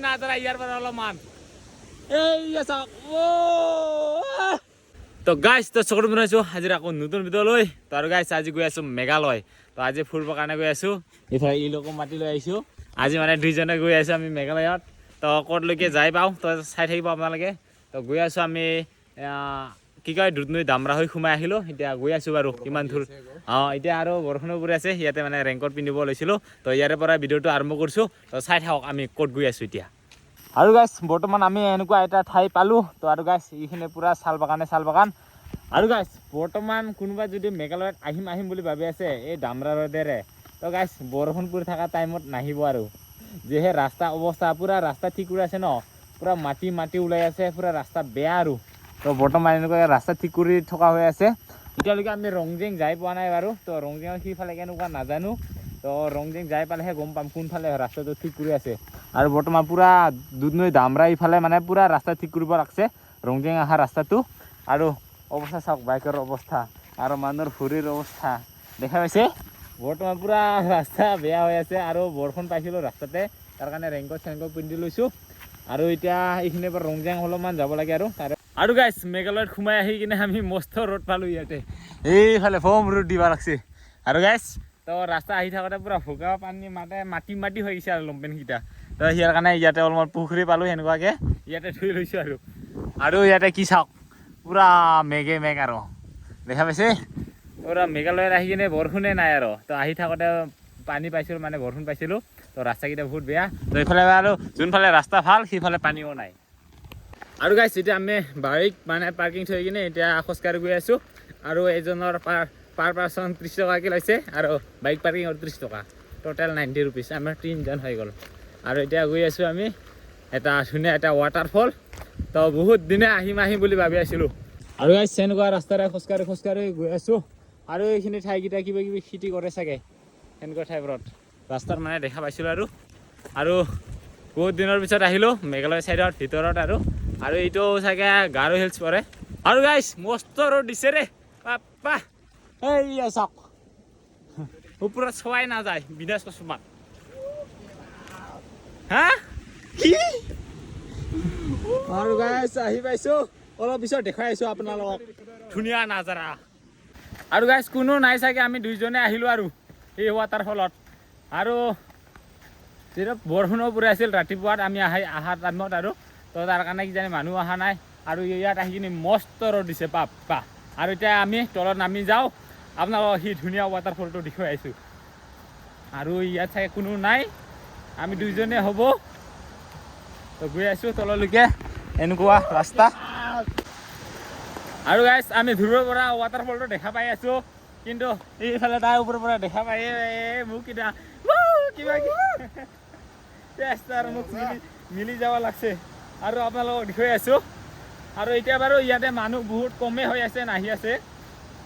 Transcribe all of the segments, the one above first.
নাজাৰা ইয়াৰ পৰা অলপমান তো গাইছ তো চকুত বনাইছো আজি আকৌ নতুন ভিডিঅ' লৈ তো আৰু গাইছ আজি গৈ আছো মেঘালয় তো আজি ফুৰিবৰ কাৰণে গৈ আছো ইফালে ই লোকক মাতি লৈ আহিছো আজি মানে দুইজনে গৈ আছো আমি মেঘালয়ত তো ক'তলৈকে যাই পাওঁ তো চাই থাকিব আপোনালোকে তো গৈ আছো আমি কি কয় দুধনৈ দামৰা হৈ সোমাই আহিলো এতিয়া গৈ আছো বাৰু কিমান দূৰ এতিয়া আৰু বৰষুণো পৰি আছে ইয়াতে মানে ৰেইনকোট পিন্ধিব লৈছিলো তো ইয়াৰে পৰা ভিডিঅ'টো আৰম্ভ কৰিছো তো চাই থাকক আমি ক'ত গৈ আছো এতিয়া আৰু গাইছ বৰ্তমান আমি এনেকুৱা এটা ঠাই পালোঁ তো আৰু গাইছ এইখিনি পূৰা চাল বাগান আৰু গাইছ বৰ্তমান কোনোবা যদি মেঘালয়ত আহিম বুলি ভাবি আছে এই দামৰা ৰ'দেৰে তো গাইছ বৰষুণ পৰি থকা টাইমত নাহিব আৰু যিহে ৰাস্তা অৱস্থা পূৰা ৰাস্তা ঠিক কৰি আছে ন পূৰা মাটি ওলাই আছে পূৰা ৰাস্তা বেয়া আৰু তো বৰ্তমান এনেকুৱা ৰাস্তা ঠিক কৰি থকা হৈ আছে এতিয়ালৈকে আমি ৰংজিং যাই পোৱা নাই বাৰু তো ৰংজিঙৰ সিফালে কেনেকুৱা নাজানো তো ৰংজিং যাই পালেহে গম পাম কোনফালে ৰাস্তাটো ঠিক কৰি আছে আৰু বৰ্তমান পূৰা দুধনৈ দামৰা ইফালে মানে পূৰা ৰাস্তা ঠিক কৰিব লাগছে ৰংজিং অহা ৰাস্তাটো আৰু অৱস্থা চাওক বাইকৰ অৱস্থা আৰু মানুহৰ ভৰিৰ অৱস্থা দেখা পাইছে বৰ্তমান পূৰা ৰাস্তা বেয়া হৈ আছে আৰু বৰষুণ পাইছিলোঁ ৰাস্তাতে তাৰ কাৰণে ৰেইনকোট পিন্ধি লৈছোঁ আৰু এতিয়া এইখিনিৰ পৰা ৰংজিং অলপমান যাব লাগে আৰু গাইছ মেঘালয়ত সোমাই আহি কিনে আমি মস্ত ৰ'দ পালোঁ ইয়াতে এইফালে ফম ৰ'দ দিব লাগছে আৰু গাইছ তো ৰাস্তা আহি থাকোঁতে পূৰা ভোগা পানী মাটি হৈ গৈছে আৰু লম্পেনকেইটা তো ইয়াৰ কাৰণে ইয়াতে অলপমান পুখুৰী পালোঁ সেনেকুৱাকৈ ইয়াতে ধুই লৈছোঁ আৰু ইয়াতে কি চাওক পূৰা মেঘ আৰু দেখা পাইছে পূৰা মেঘালয়ত আহি কিনে বৰষুণে নাই আৰু তো আহি থাকোঁতে পানী পাইছিলোঁ মানে বৰষুণ পাইছিলোঁ তো ৰাস্তাকেইটা বহুত বেয়া তো এইফালে আৰু যোনফালে ৰাস্তা ভাল সেইফালে পানীও নাই আৰু গাইছ এতিয়া আমি বাইক মানে পাৰ্কিং থৈ কিনে এতিয়া খোজকাঢ়ি গৈ আছোঁ আৰু এজনৰ পাৰ পাৰ্চন 30 টকাকৈ লৈছে আৰু বাইক পাৰ্কিঙৰ 30 টকা টোটেল 90 ৰুপিজ আমাৰ 3জন হৈ গ'ল আৰু এতিয়া গৈ আছোঁ আমি এটা ধুনীয়া এটা ৱাটাৰফল তো বহুত দিনে আহিম বুলি ভাবি আছিলোঁ আৰু গাইছ এনেকুৱা ৰাস্তাৰে খোজকাঢ়ি গৈ আছোঁ আৰু এইখিনি ঠাইকেইটা কিবা কিবি খেতি কৰে চাগে এনেকুৱা ঠাইবোৰত ৰাস্তাত মানে দেখা পাইছিলোঁ আৰু বহুত দিনৰ পিছত আহিলোঁ মেঘালয় ছাইডত ভিতৰত আৰু এইটো চাগে গাৰো হিলছ পৰে আৰু গাইছ মস্ত ৰ'দ দিছে ৰে পাপা এই চাওক ওপৰত চোৱাই নাযায় বিনাশ কিছুমান হা কি আৰু গাইছ আহি পাইছোঁ অলপ পিছত দেখাই আছোঁ আপোনালোকক ধুনীয়া নাজাৰা আৰু গাইছ কোনো নাই চাগে আমি দুইজনে আহিলোঁ আৰু এই ৱাটাৰফলত আৰু যেতিয়া বৰষুণো পৰি আছিল ৰাতিপুৱাত আমি অহা টাইমত আৰু তো তাৰ কাৰণে কিজানি মানুহ অহা নাই আৰু ইয়াত আহি কিনে মস্ত ৰ'দ দিছে পাপা আৰু এতিয়া আমি তলত নামি যাওঁ আপোনালোকক সেই ধুনীয়া ৱাটাৰফলটো দেখুৱাই আছোঁ আৰু ইয়াত চাগে কোনো নাই আমি দুইজনে হ'ব তো গৈ আছোঁ তললৈকে এনেকুৱা ৰাস্তা আৰু গাইছ আমি দূৰৰ পৰা ৱাটাৰফলটো দেখা পাই আছোঁ কিন্তু এইফালে তাৰ ওপৰৰ পৰা দেখা পাই মোক কিবা মোক মিলি যাব লাগছে আৰু আপোনালোকক দেখুৱাই আছোঁ আৰু এতিয়া বাৰু ইয়াতে মানুহ বহুত কমেই হৈ আছে নাহি আছে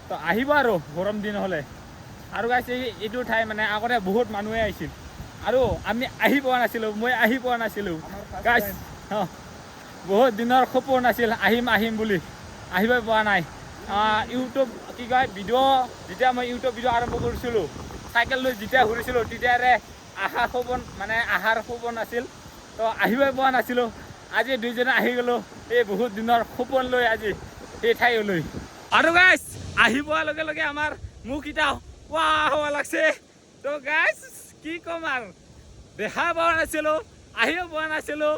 তো আহিব আৰু গৰম দিন হ'লে আৰু গাইছ এইটো ঠাই মানে আগতে বহুত মানুহে আহিছিল আৰু আমি আহি পোৱা নাছিলোঁ গাইছ বহুত দিনৰ সপোন আছিল আহিম বুলি আহিব পৰা নাই ইউটিউব কি কয় ভিডিঅ' যেতিয়া মই ইউটিউব ভিডিঅ' আৰম্ভ কৰিছিলোঁ চাইকেল লৈ যেতিয়া ঘূৰিছিলোঁ তেতিয়াৰে আহাৰ সপোন আছিল তো আহিবই পোৱা নাছিলোঁ আজি দুইজনে আহি গ'লোঁ এই বহুত দিনৰ সপোন লৈ আজি এই ঠাইলৈ আৰু গাইছ আহি পোৱাৰ লগে লগে আমাৰ মোক এতিয়া হোৱা লাগছে তো গাইছ কি ক'ম আৰু দেখা পোৱা নাছিলোঁ আহিব পোৱা নাছিলোঁ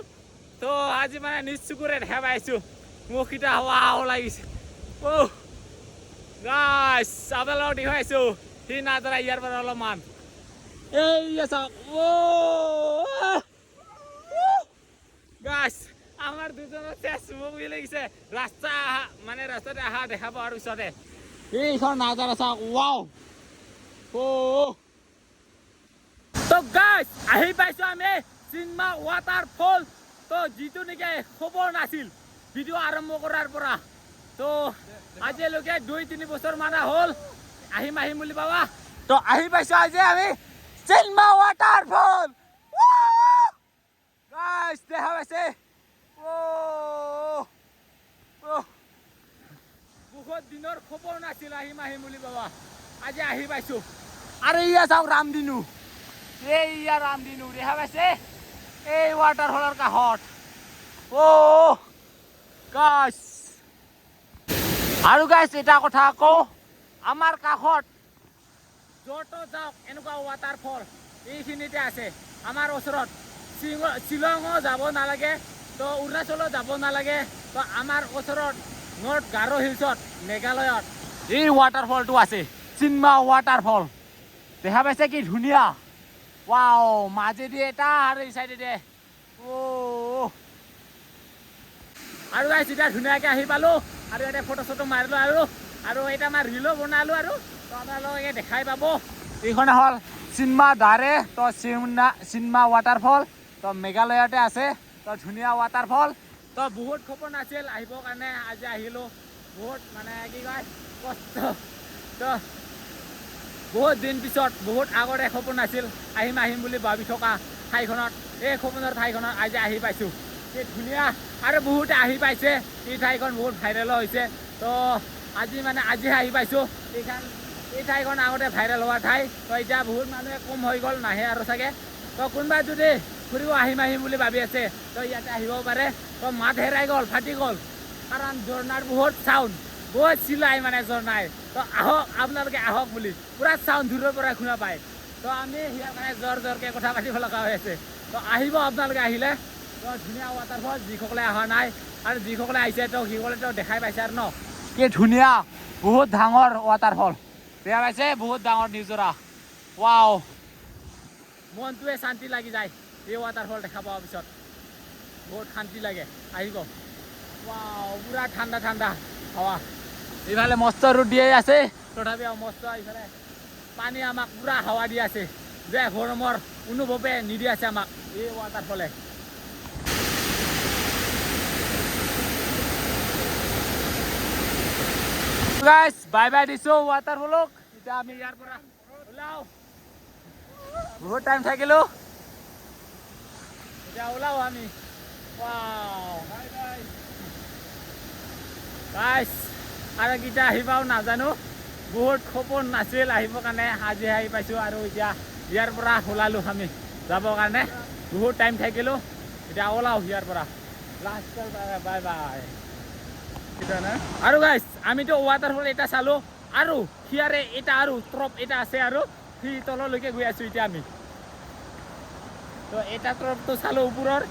তো আজি মানে নিজ চকুৰে দেখা পাইছোঁ মোক এতিয়া লাগিছে গাইছ আপোনালোকক দেখুৱাইছোঁ সি নাজাৰা ইয়াৰ পৰা অলপমান গাইছ আমাৰ দুজনৰ চেচ মোক লাগিছে ৰাস্তাতে অহা দেখা পোৱাৰ পিছতে এইখন নাজাৰা চাওক তো গাইছ আহি পাইছোঁ আমি চিনমা ৱাটাৰফল তো যিটো নেকি খবৰ নাছিল ভিডিঅ' আৰম্ভ কৰাৰ পৰা তো আজিলৈকে 2-3 বছৰ মানে হ'ল আহিম বুলি পাবা তো আহি পাইছোঁ আজি আমি চিনমা ৱাটাৰফল গাইছ দেখা পাইছে বহুত দিনৰ খবৰ নাছিল আহিম বুলি পাবা আজি আহি পাইছোঁ আৰু ইয়া চাওক ৰামদিনু দেখা পাইছে এই ৱাটাৰফলৰ কাষত গাইছ আৰু গাইছ এটা কথা আকৌ আমাৰ কাষত য'ত যাওক এনেকুৱা ৱাটাৰফল এইখিনিতে আছে আমাৰ ওচৰত শ্বিলঙো যাব নালাগে তো অৰুণাচলো যাব নালাগে তো আমাৰ ওচৰত নৰ্থ গাৰো হিলছত মেঘালয়ত এই ৱাটাৰফলটো আছে চিনমা ৱাটাৰফল দেখা পাইছে কি ধুনীয়া ৱাও মাজেদি এটা আৰু এই চাইডেদি আৰু গাইছ এতিয়া ধুনীয়াকৈ আহি পালোঁ আৰু ইয়াতে ফটো চটো মাৰিলোঁ আৰু এটা আমাৰ ৰিলো বনালোঁ আৰু তো আপোনালোকে দেখাই পাব এইখন হ'ল চিনমা দাৰে তো চিনমা ৱাটাৰফল তো মেঘালয়তে আছে তো ধুনীয়া ৱাটাৰফল তো বহুত সপোন আছিল আহিবৰ কাৰণে আজি আহিলোঁ বহুত মানে কি কয় কষ্ট তো বহুত দিন পিছত বহুত আগতে সপোন আছিল আহিম বুলি ভাবি থকা ঠাইখনত এই সপোনৰ ঠাইখনত আজি আহি পাইছোঁ এই ধুনীয়া আৰু বহুতে আহি পাইছে এই ঠাইখন বহুত ভাইৰেলো হৈছে তো আজিহে আহি পাইছোঁ এই ঠাইখন আগতে ভাইৰেল হোৱা ঠাই তো এতিয়া বহুত মানুহে কম হৈ গ'ল নাহে আৰু চাগে তো কোনোবাই যদি ফুৰিব আহিম বুলি ভাবি আছে তো ইয়াতে আহিব পাৰে তো মাত হেৰাই গ'ল ফাটি গ'ল কাৰণ ঝৰ্ণাৰ বহুত চাউণ্ড বহুত চিলাই মানে ঝৰ্ণাই তো আহক আপোনালোকে আহক বুলি পুৰা চাউণ্ড দূৰৰ পৰা শুনা পায় তো আমি ইয়াৰ কাৰণে জোৰকৈ কথা পাতিব লগা হৈ আছে তো আহিব আপোনালোকে আহিলে তো ধুনীয়া ৱাটাৰফল যিসকলে অহা নাই আৰু যিসকলে আহিছে তো সিসকলেতো দেখাই পাইছে আৰু ন কি ধুনীয়া বহুত ডাঙৰ ৱাটাৰফল দেখা পাইছে বহুত ডাঙৰ নিজৰা ৱাও মনটোৱে শান্তি লাগি যায় এই ৱাটাৰফল দেখা পোৱাৰ পিছত বহুত শান্তি লাগে আহিব ৱাও পুৰা ঠাণ্ডা হাৱা এইফালে মস্ত ৰ'দ দিয়ে আছে তথাপিও মস্ত এইফালে পানী আমাক পুৰা হাৱা দি আছে যে গৰমৰ অনুভৱে নিদি আছে আমাক এই ৱাটাৰফলে গাইছ বাই দিছোঁ ৱাটাৰফলক এতিয়া আমি ইয়াৰ পৰা ওলাও বহুত টাইম থাকিলোঁ এতিয়া ওলাও আমি গাইছ আৰু কেতিয়া আহি পাওঁ নাজানো বহুত সপোন নাছিল আহিবৰ কাৰণে আজি আহি পাইছোঁ আৰু এতিয়া ইয়াৰ পৰা ওলালোঁ আমি যাবৰ কাৰণে বহুত টাইম থাকিলোঁ এতিয়া ওলাও ইয়াৰ পৰা লাষ্টৰ বাই আৰু গাইছ আমিতো ৱাটাৰফল এটা চালোঁ আৰু সিয়াৰে এটা আৰু ট্ৰপ এটা আছে আৰু সি তললৈকে গৈ আছোঁ এতিয়া আমি তো এটা ট্ৰপটো চালোঁ ওপৰৰ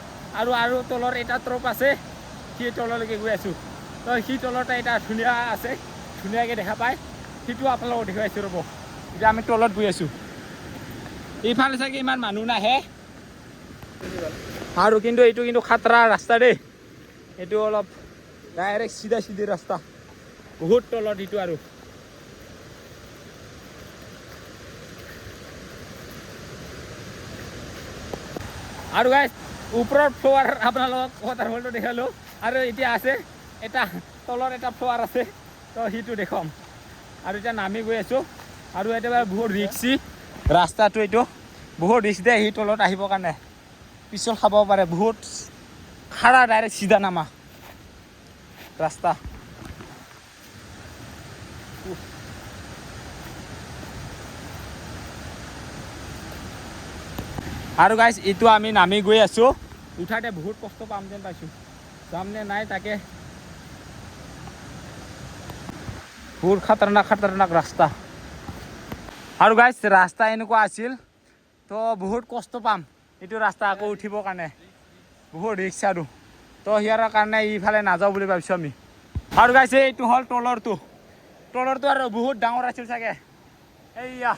আৰু তলৰ এটা ট্ৰপ আছে সি তললৈকে গৈ আছোঁ তো সি তলতে এটা ধুনীয়া আছে ধুনীয়াকৈ দেখা পায় সিটো আপোনালোকক দেখুৱাইছোঁ ৰ'ব এতিয়া আমি তলত গৈ আছোঁ এইফালে চাগে ইমান মানুহ নাহে আৰু কিন্তু এইটো কিন্তু খাতৰা ৰাস্তা দেই এইটো অলপ ডাইৰেক্ট চিধা ৰাস্তা বহুত তলত এইটো আৰু গাইছ ওপৰৰ ফ্ল'ৱাৰ আপোনালোকক ৱাটাৰফলটো দেখালোঁ আৰু এতিয়া আছে এটা তলৰ এটা ফ্ল'ৱাৰ আছে তো সেইটো দেখুৱাম আৰু এতিয়া নামি গৈ আছোঁ আৰু একেবাৰে বহুত ৰিক্সি ৰাস্তাটো এইটো বহুত ৰিক্স দিয়ে সি তলত আহিবৰ কাৰণে পিছল খাব পাৰে বহুত খাৰা ডাইৰেক্ট চিধা নামা ৰাস্তা আৰু গাইছ এইটো আমি নামি গৈ আছোঁ উঠাতে বহুত কষ্ট পাম যেন পাইছোঁ যামনে নাই তাকে বহুত খাতৰনাক ৰাস্তা আৰু গাইছ ৰাস্তা এনেকুৱা আছিল তো বহুত কষ্ট পাম এইটো ৰাস্তা আকৌ উঠিবৰ কাৰণে বহুত ৰিক্স আৰু তো ইয়াৰ কাৰণে ইফালে নাযাওঁ বুলি ভাবিছোঁ আমি আৰু গাইছ এইটো হ'ল তলৰটো আৰু বহুত ডাঙৰ আছিল চাগে এইয়া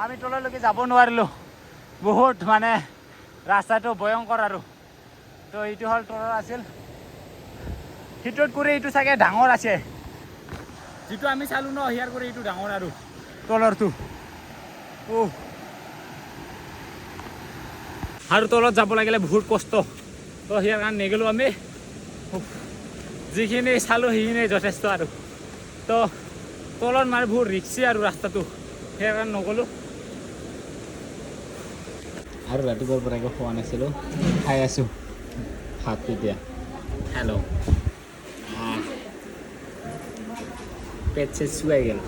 আমি তললৈকে যাব নোৱাৰিলোঁ বহুত মানে ৰাস্তাটো ভয়ংকৰ আৰু তো এইটো হ'ল তলৰ আছিল সিটোত কৰি এইটো চাগে ডাঙৰ আছে যিটো আমি চালোঁ ন ইয়াৰ কৰি এইটো ডাঙৰ আৰু তলৰটো আৰু তলত যাব লাগিলে বহুত কষ্ট তো ইয়াৰ কাৰণে নেগ'লোঁ আমি যিখিনি চালোঁ সেইখিনি যথেষ্ট আৰু তো তলত মানে বহুত ৰিক্সি আৰু ৰাস্তাটো ইয়াৰ কাৰণে নগ'লোঁ আৰু ৰাতিপুৱাৰ পৰা একো খোৱা নাছিলোঁ খাই আছোঁ ভাত এতিয়া হেল্ল' পেট চেট চুৱাই গ'ল